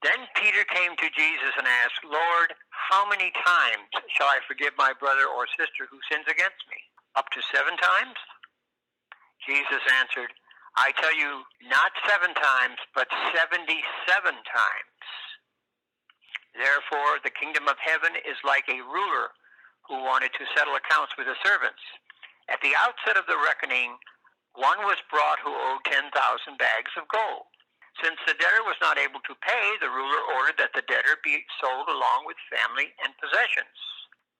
Then Peter came to Jesus and asked, Lord, how many times shall I forgive my brother or sister who sins against me? Up to 7 times? Jesus answered, I tell you, not 7 times, but 77 times. Therefore, the kingdom of heaven is like a ruler who wanted to settle accounts with his servants. At the outset of the reckoning, one was brought who owed 10,000 bags of gold. Since the debtor was not able to pay, the ruler ordered that the debtor be sold along with family and possessions.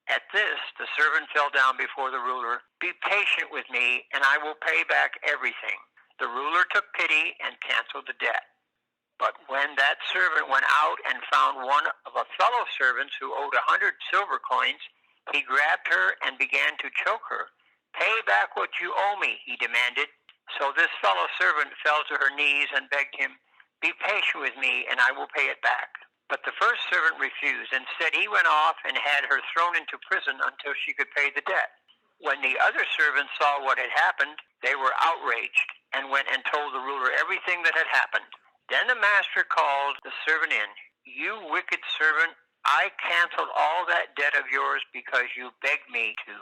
At this, the servant fell down before the ruler. Be patient with me, and I will pay back everything. The ruler took pity and canceled the debt. But when that servant went out and found one of a fellow servants who owed 100 silver coins, he grabbed her and began to choke her. Pay back what you owe me, he demanded. So this fellow servant fell to her knees and begged him, Be patient with me, and I will pay it back. But the first servant refused. Instead, he went off and had her thrown into prison until she could pay the debt. When the other servants saw what had happened, they were outraged and went and told the ruler everything that had happened. Then the master called the servant in. You wicked servant, I canceled all that debt of yours because you begged me to.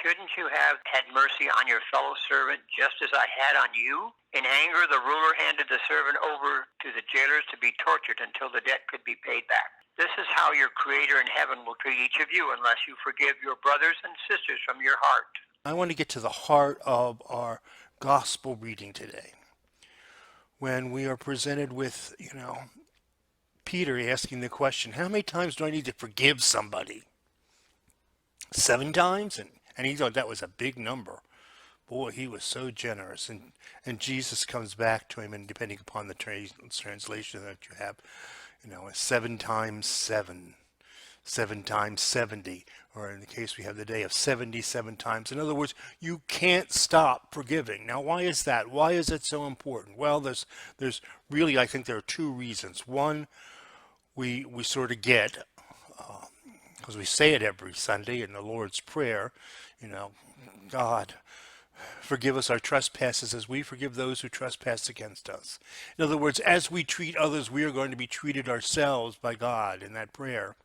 Shouldn't you have had mercy on your fellow servant just as I had on you? In anger, the ruler handed the servant over to the jailers to be tortured until the debt could be paid back. This is how your Creator in heaven will treat each of you unless you forgive your brothers and sisters from your heart. I want to get to the heart of our gospel reading today. When we are presented with, Peter asking the question, how many times do I need to forgive somebody? 7 times? And he thought that was a big number. Boy, he was so generous. And Jesus comes back to him, and depending upon the translation that you have, 7 times 7, 7 times 70, or in the case we have the day of 77 times. In other words, you can't stop forgiving. Now, why is that? Why is it so important? Well, there's really, I think there are 2 reasons. One, we sort of get, because we say it every Sunday in the Lord's Prayer, God, forgive us our trespasses as we forgive those who trespass against us. In other words, as we treat others, we are going to be treated ourselves by God in that prayer.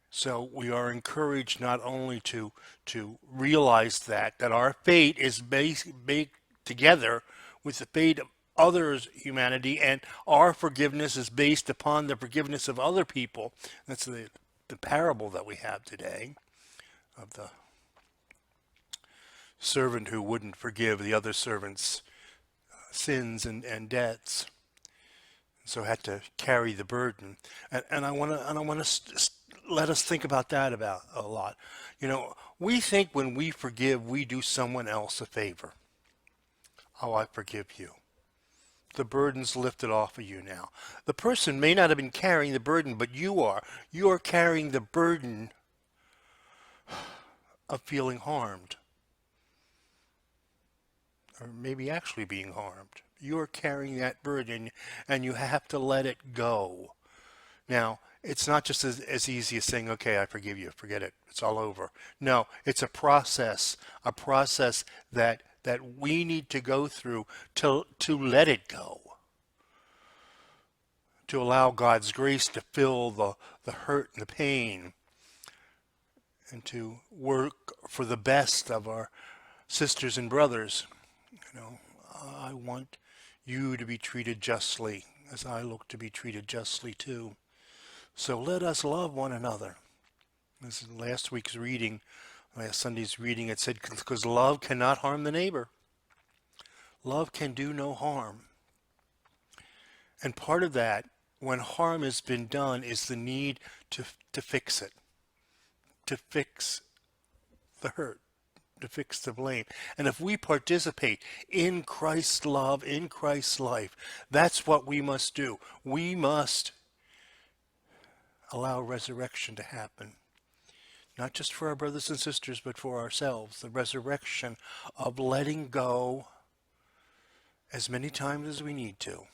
So we are encouraged not only to realize that our fate is baked together with the fate of others' humanity, and our forgiveness is based upon the forgiveness of other people. That's the parable that we have today of the servant who wouldn't forgive the other servant's sins and debts, so had to carry the burden. And I want to let us think about that about a lot. We think when we forgive, we do someone else a favor. Oh, I forgive you. The burden's lifted off of you now. The person may not have been carrying the burden, but you are. You are carrying the burden of feeling harmed, or maybe actually being harmed. You are carrying that burden, and you have to let it go. Now, it's not just as easy as saying, okay, I forgive you, forget it, it's all over. No, it's a process that we need to go through to let it go, to allow God's grace to fill the hurt and the pain, and to work for the best of our sisters and brothers. I want you to be treated justly as I look to be treated justly too. So let us love one another. This is last Sunday's reading. It said, because love cannot harm the neighbor. Love can do no harm. And part of that, when harm has been done, is the need to fix it, to fix the hurt, to fix the blame. And if we participate in Christ's love, in Christ's life, that's what we must do. We must allow resurrection to happen. Not just for our brothers and sisters, but for ourselves. The resurrection of letting go as many times as we need to.